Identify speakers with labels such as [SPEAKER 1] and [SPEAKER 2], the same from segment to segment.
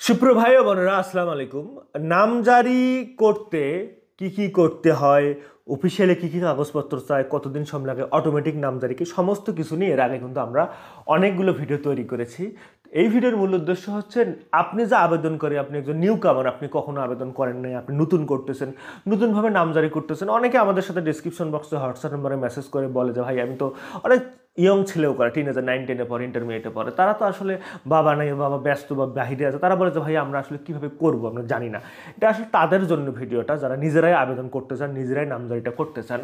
[SPEAKER 1] সুপ্রিয় ভাই ও বোনেরা, আসসালামু আলাইকুম। নামজারি করতে কি কি করতে হয়, অফিসিয়ালি কি কি কাগজপত্র চায়, কতদিন সময় লাগে, অটোমেটিক নামজারি কি, সমস্ত কিছু নিয়ে এর আগে কিন্তু আমরা অনেকগুলো ভিডিও তৈরি করেছি। এই ভিডিওর মূল উদ্দেশ্য হচ্ছে আপনি যে আবেদন করে, আপনি একজন নিউ কামার, আপনি কখনো আবেদন করেন নাই, আপনি নতুন করতেছেন, নতুনভাবে নামজারি করতেছেন। অনেকে আমাদের সাথে ডিসক্রিপশন বক্সে হোয়াটসঅ্যাপ নম্বরে মেসেজ করে বলে যে ভাই আমি তো অনেক ইয়ং ছেলেও করে, টিনেজার 9-10-এ পড়ে, ইন্টারমিডিয়েটে পড়ে, তারা তো আসলে বাবা নাই, বাবা ব্যস্ত বা বাহিরে আছে, তারা বলে যে ভাই আমরা আসলে কীভাবে করবো আমরা জানি না। এটা আসলে তাদের জন্য ভিডিওটা, যারা নিজেরাই আবেদন করতে চান, নিজেরাই নামজারিটা করতে চান।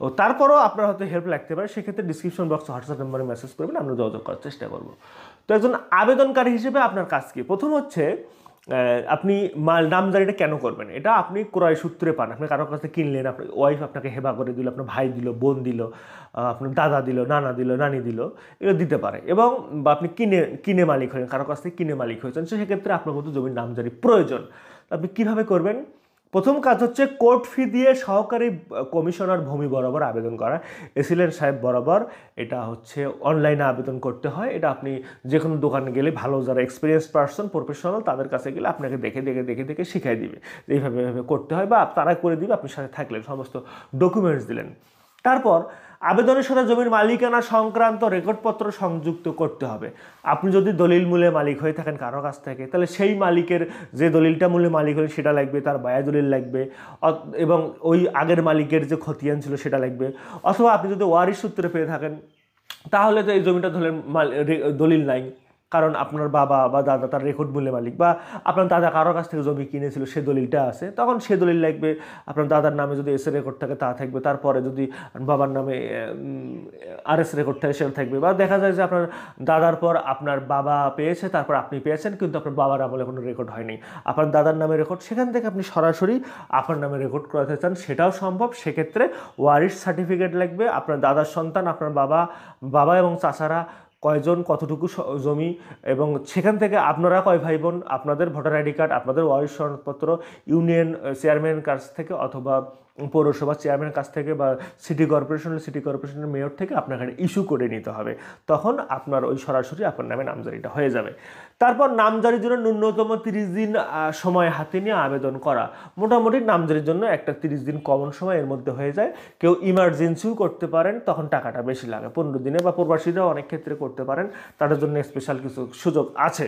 [SPEAKER 1] ও তারপরও আপনার হয়তো হেল্প লাগতে পারে, সেক্ষেত্রে ডিসক্রিপশন বক্সে হোয়াটসঅ্যাপ নম্বরে মেসেজ করবেন, আমরা যোগাযোগ করার চেষ্টা করবো। তো একজন আবেদনকারী হিসেবে আপনার কাজ কি? প্রথম হচ্ছে আপনি নামজারিটা কেন করবেন? এটা আপনি ক্রয় সূত্রে পান, আপনি কারোর কাছে কিনলেন, আপনার ওয়াইফ আপনাকে হেবা করে দিল, আপনার ভাই দিল, বোন দিল, আপনার দাদা দিল, নানা দিল, নানি দিল, এগুলো দিতে পারে। এবং বা আপনি কিনে কিনে মালিক হয়েছেন, কারোর কাছ থেকে কিনে মালিক হয়েছেন, সেক্ষেত্রে আপনার মতো জমির নামজারি প্রয়োজন। আপনি কীভাবে করবেন? প্রথম কাজ হচ্ছে কোর্ট ফি দিয়ে সহকারী কমিশনার ভূমি বরাবর আবেদন করা, এসিলেন্ট সাহেব বরাবর। এটা হচ্ছে অনলাইনে আবেদন করতে হয়। এটা আপনি যে কোনো দোকানে গেলে, ভালো যারা এক্সপিরিয়েন্স পার্সন, প্রফেশনাল, তাদের কাছে গেলে আপনাকে দেখে দেখে দেখে দেখে শিখাই দিবে যে এইভাবে এইভাবে করতে হয়, বা তারা করে দিবে, আপনি সাথে থাকলেন, সমস্ত ডকুমেন্টস দিলেন। তারপর আবেদনের সাথে জমির মালিকানা সংক্রান্ত রেকর্ডপত্র সংযুক্ত করতে হবে। আপনি যদি দলিল মূলে মালিক হয়ে থাকেন কারো কাছ থেকে, তাহলে সেই মালিকের যে দলিলটা মূলে মালিক হলে সেটা লাগবে, তার বায়া দলিল লাগবে, এবং ওই আগের মালিকের যে খতিয়ান ছিল সেটা লাগবে। অথবা আপনি যদি ওয়ারিশ সূত্রে পেয়ে থাকেন, তাহলে তো এই জমিটা ধরেন দলিল নাই, কারণ আপনার বাবা বা দাদা তার রেকর্ড মূল্যে মালিক, বা আপনার দাদা কারোর কাছ থেকে জমি কিনেছিল, সে দলিলটা আছে, তখন সে দলিল লাগবে। আপনার দাদার নামে যদি এস এ রেকর্ড থাকে তা থাকবে, তারপরে যদি বাবার নামে আর এস রেকর্ড থাকে সেটা থাকবে। বা দেখা যায় যে আপনার দাদার পর আপনার বাবা পেয়েছে, তারপর আপনি পেয়েছেন, কিন্তু আপনার বাবার আমলে কোনো রেকর্ড হয়নি, আপনার দাদার নামে রেকর্ড, সেখান থেকে আপনি সরাসরি আপনার নামে রেকর্ড করাতে চান, সেটাও সম্ভব। সেক্ষেত্রে ওয়ারিশ সার্টিফিকেট লাগবে, আপনার দাদার সন্তান, আপনার বাবা বাবা এবং চাচারা কয়জন, কতটুকু জমি, এবং সেখান থেকে আপনারা কয় ভাই বোন, আপনাদের ভোটার আইডি কার্ড, আপনাদের ওয়ারিশ সনদপত্র ইউনিয়ন চেয়ারম্যানের কাছ থেকে, অথবা পৌরসভা চেয়ারম্যানের কাছ থেকে, বা সিটি কর্পোরেশনের মেয়র থেকে আপনার এখানে ইস্যু করে নিতে হবে। তখন আপনার ওই সরাসরি আপনার নামে নামজারিটা হয়ে যাবে। তারপর নামজারির জন্য ন্যূনতম 30 দিন সময় হাতে নিয়ে আবেদন করা। মোটামুটি নামজারির জন্য একটা 30 দিন কমন সময় এর মধ্যে হয়ে যায়। কেউ ইমার্জেন্সিও করতে পারেন, তখন টাকাটা বেশি লাগে, 15 দিনে, বা প্রবাসীরাও অনেক ক্ষেত্রে করতে পারেন, তাদের জন্য স্পেশাল কিছু সুযোগ আছে।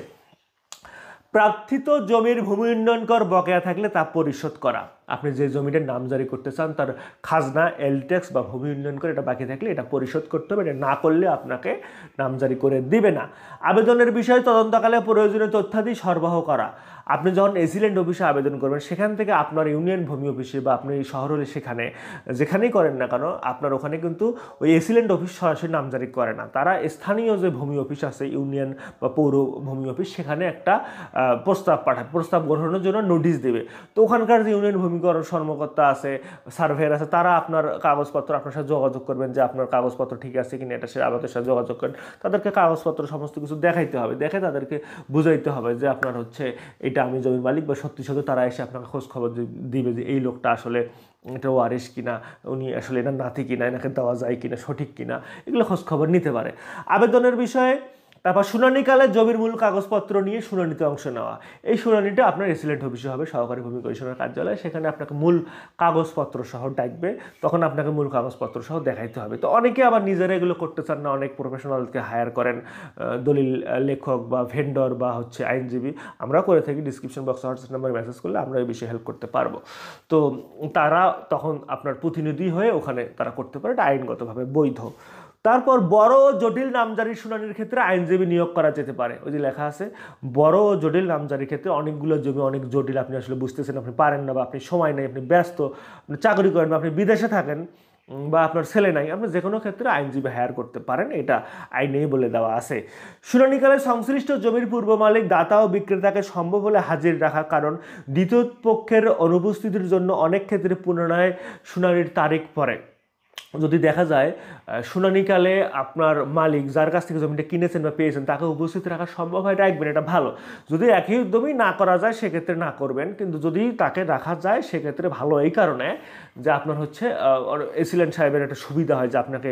[SPEAKER 1] প্রার্থিত জমির ভূমি উন্নয়ন কর বকেয়া থাকলে তা পরিশোধ করা। আপনি যে জমিটার নামজারি করতে চান তার খাজনা, এল ট্যাক্স বা ভূমি উন্নয়ন করে এটা বাকি থাকলে এটা পরিশোধ করতে হবে। এটা না করলে আপনাকে নামজারি করে দিবে না। আবেদনের বিষয়ে তদন্তকালে প্রয়োজনীয় তথ্যাদি সরবরাহ করা। আপনি যখন এসিলেন্ট অফিসে আবেদন করবেন, সেখান থেকে আপনার ইউনিয়ন ভূমি অফিসে, বা আপনি শহর হলে সেখানে, যেখানেই করেন না কেন, আপনার ওখানে কিন্তু ওই এসিলেন্ট অফিস সরাসরি নামজারি করে না, তারা স্থানীয় যে ভূমি অফিস আছে, ইউনিয়ন বা পৌর ভূমি অফিস, সেখানে একটা প্রস্তাব পাঠায়, প্রস্তাব গ্রহণের জন্য নোটিশ দেবে। তো ওখানকার যে ইউনিয়ন ভূমিকরণ কর্মকর্তা আছে, সার্ভেয়ার আছে, তারা আপনার কাগজপত্র, আপনার সাথে যোগাযোগ করবেন যে আপনার কাগজপত্র ঠিক আছে কিনা, এটা সে আমাদের সাথে যোগাযোগ করেন। তাদেরকে কাগজপত্র সমস্ত কিছু দেখাইতে হবে, দেখে তাদেরকে বুঝাইতে হবে যে আপনার হচ্ছে এটা আমি জমির মালিক, বা সত্যি সত্যি তারা এসে আপনাকে খোঁজ খবর দিবে যে এই লোকটা আসলে এটা ওয়ারিশ কিনা, উনি আসলে এটা নাতি কিনা, এনাকে দেওয়া যায় কিনা, সঠিক কিনা, এগুলো খোঁজ খবর নিতে পারে। আবেদনের বিষয়ে তারপর শুনানিকালে জমির মূল কাগজপত্র নিয়ে শুনানিতে অংশ নেওয়া। এই শুনানিটা আপনার এসিলেন্ট অফিসে হবে, সহকারী ভূমি কমিশনার কার্যালয়, সেখানে আপনাকে মূল কাগজপত্র সহ ডাকবে, তখন আপনাকে মূল কাগজপত্র সহ দেখাইতে হবে। তো অনেকে আবার নিজেরা এগুলো করতে চান না, অনেক প্রফেশনালকে হায়ার করেন, দলিল লেখক বা ভেন্ডর বা হচ্ছে আইনজীবী, আমরা করে থাকি। ডিসক্রিপশন বক্সে হোয়াটসঅ্যাপ নাম্বারে মেসেজ করলে আমরা এই বিষয়ে হেল্প করতে পারবো। তো তারা তখন আপনার প্রতিনিধি হয়ে ওখানে তারা করতে পারে, এটা আইনগতভাবে বৈধ। তারপর বড় ও জটিল নামজারির শুনানির ক্ষেত্রে আইনজীবী নিয়োগ করা যেতে পারে। ওই যে লেখা আছে, বড় ও জটিল নামজারির ক্ষেত্রে, অনেকগুলো জমি অনেক জটিল, আপনি আসলে বুঝতেছেন, আপনি পারেন না, বা আপনি সময় নেই, আপনি ব্যস্ত, আপনি চাকরি করেন, বা আপনি বিদেশে থাকেন, বা আপনার ছেলে নাই, আপনি যে কোনো ক্ষেত্রে আইনজীবী হায়ার করতে পারেন, এটা আইনেই বলে দেওয়া আছে। শুনানিকালে সংশ্লিষ্ট জমির পূর্ব মালিক, দাতা ও বিক্রেতাকে সম্ভব হলে হাজির রাখা, কারণ দ্বিতীয় পক্ষের অনুপস্থিতির জন্য অনেক ক্ষেত্রে পুনরায় শুনানির তারিখ পড়ে। যদি দেখা যায় শুনানিকালে আপনার মালিক যার কাছ থেকে জমিটা কিনেছেন বা পেয়েছেন তাকে উপস্থিত রাখা সম্ভব হয় রাখবেন, এটা ভালো। যদি একই উদ্যমেই না করা যায় সেক্ষেত্রে না করবেন, কিন্তু যদি তাকে রাখা যায় সেক্ষেত্রে ভালো এই কারণে যে আপনার হচ্ছে এসিলেন্ট সাহেবের একটা সুবিধা হয় যে আপনাকে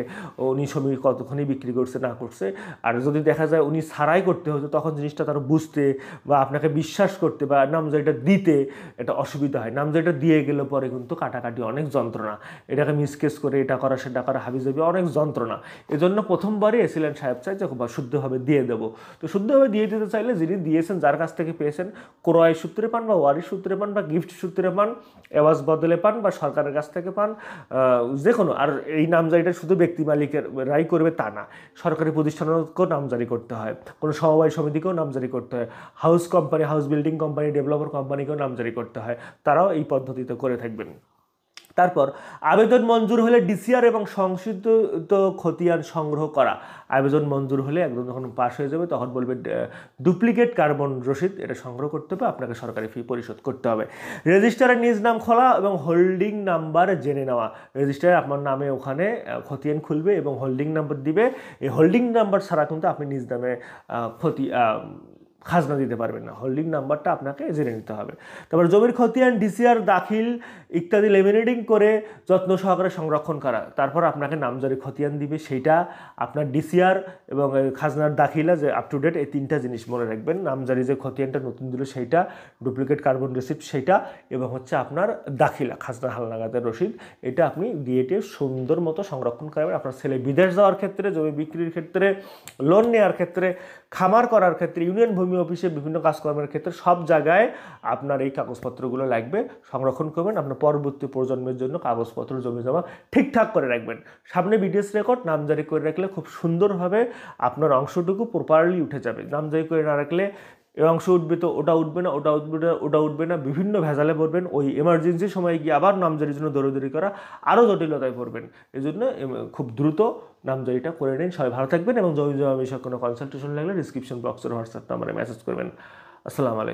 [SPEAKER 1] উনি জমি কতক্ষণই বিক্রি করছে না করছে। আর যদি দেখা যায় উনি ছাড়াই করতে হতো তখন জিনিসটা তার বুঝতে বা আপনাকে বিশ্বাস করতে বা নামজারিটা দিতে এটা অসুবিধা হয়। নামজারিটা দিয়ে গেলে পরে কিন্তু কাটাকাটি অনেক যন্ত্রণা, এটাকে মিসকেস করে এটা করা সেটা করা হাবিজাবি অনেক যন্ত্রণা। এজন্য প্রথমবারই এসিলেন্ট সাহেব চাই যে শুদ্ধভাবে দিয়ে দেবো। তো শুদ্ধভাবে দিয়ে দিতে চাইলে যিনি দিয়েছেন যার কাছ থেকে পেয়েছেন, ক্রয় সূত্রে পান বা ওয়ারিশ সূত্রে পান বা গিফট সূত্রে পান, এওয়াজ বদলে পান বা সরকারের কাছ থেকে পান, যে কোনো। আর এই নামজারিটা শুধু ব্যক্তি মালিকের রায় করবে তা না, সরকারি প্রতিষ্ঠানকেও নামজারি করতে হয়, কোনো সমবায় সমিতিকেও নামজারি করতে হয়, house company, house building company, developer কোম্পানিকেও নামজারি করতে হয়, তারাও এই পদ্ধতিতে করে থাকবেন। তারপর আবেদন মঞ্জুর হলে ডিসিআর এবং সংশোধিত খতিয়ান সংগ্রহ করা। আবেদন মঞ্জুর হলে একদম যখন পাস হয়ে যাবে তখন বলবে ডুপ্লিকেট কার্বন রসিদ, এটা সংগ্রহ করতে হবে, আপনাকে সরকারি ফি পরিশোধ করতে হবে। রেজিস্টারে নিজ নাম খোলা এবং হোল্ডিং নাম্বার জেনে নেওয়া। রেজিস্টারে আপনার নামে ওখানে খতিয়ান খুলবে এবং হোল্ডিং নাম্বার দিবে। এই হোল্ডিং নাম্বার ছাড়া কিন্তু আপনি নিজ নামে খাজনা দিতে পারবেন না, হোল্ডিং নাম্বারটা আপনাকে জেনে নিতে হবে। তারপর জমির খতিয়ান ডিসিআর দাখিল ইত্যাদি লেমিনেটিং করে যত্ন সহকারে সংরক্ষণ করা। তারপর আপনাকে নামজারি খতিয়ান দিবে, সেইটা আপনার ডিসিআর এবং খাজনার দাখিলা যে আপ টু ডেট, এই তিনটা জিনিস মনে রাখবেন। নামজারি যে খতিয়ানটা নতুন দিল সেইটা, ডুপ্লিকেট কার্বন রিসিপ্ট সেইটা, এবং হচ্ছে আপনার দাখিলা খাজনা হালনাগাদের রসিদ, এটা আপনি দিয়ে সুন্দর মতো সংরক্ষণ করবেন। আপনার ছেলে বিদেশ যাওয়ার ক্ষেত্রে, জমি বিক্রির ক্ষেত্রে, লোন নেওয়ার ক্ষেত্রে, খামার করার ক্ষেত্রে, ইউনিয়ন ভূমি অফিসে বিভিন্ন কাজকর্মের ক্ষেত্রে সব জায়গায় আপনার এই কাগজপত্রগুলো লাগবে, সংরক্ষণ করবেন। আপনার পরবর্তী প্রজন্মের জন্য কাগজপত্র জমি জমা ঠিকঠাক করে রাখবেন। সামনে বিডিএস রেকর্ড নামজারি করে রাখলে খুব সুন্দরভাবে আপনার অংশটুকু প্রপারলি উঠে যাবে। নামজারি করে না রাখলে এ অংশ উঠবে তো ওটা উঠবে না, ওটা উঠবে না, ওটা উঠবে না, বিভিন্ন ভেজালে পড়বেন। ওই এমার্জেন্সি সময় গিয়ে আবার নামজারির জন্য দৌড়াদৌড়ি করা, আরও জটিলতায় পড়বেন। এই জন্য খুব দ্রুত নামজারিটা করে নিন। সবাই ভালো থাকবেন এবং জমি জমা বিষয়ে কোনো কনসালটেশন লাগলে ডিসক্রিপশন বক্সের হোয়াটসঅ্যাপ নাম্বারে মেসেজ করবেন। আসসালামু আলাইকুম।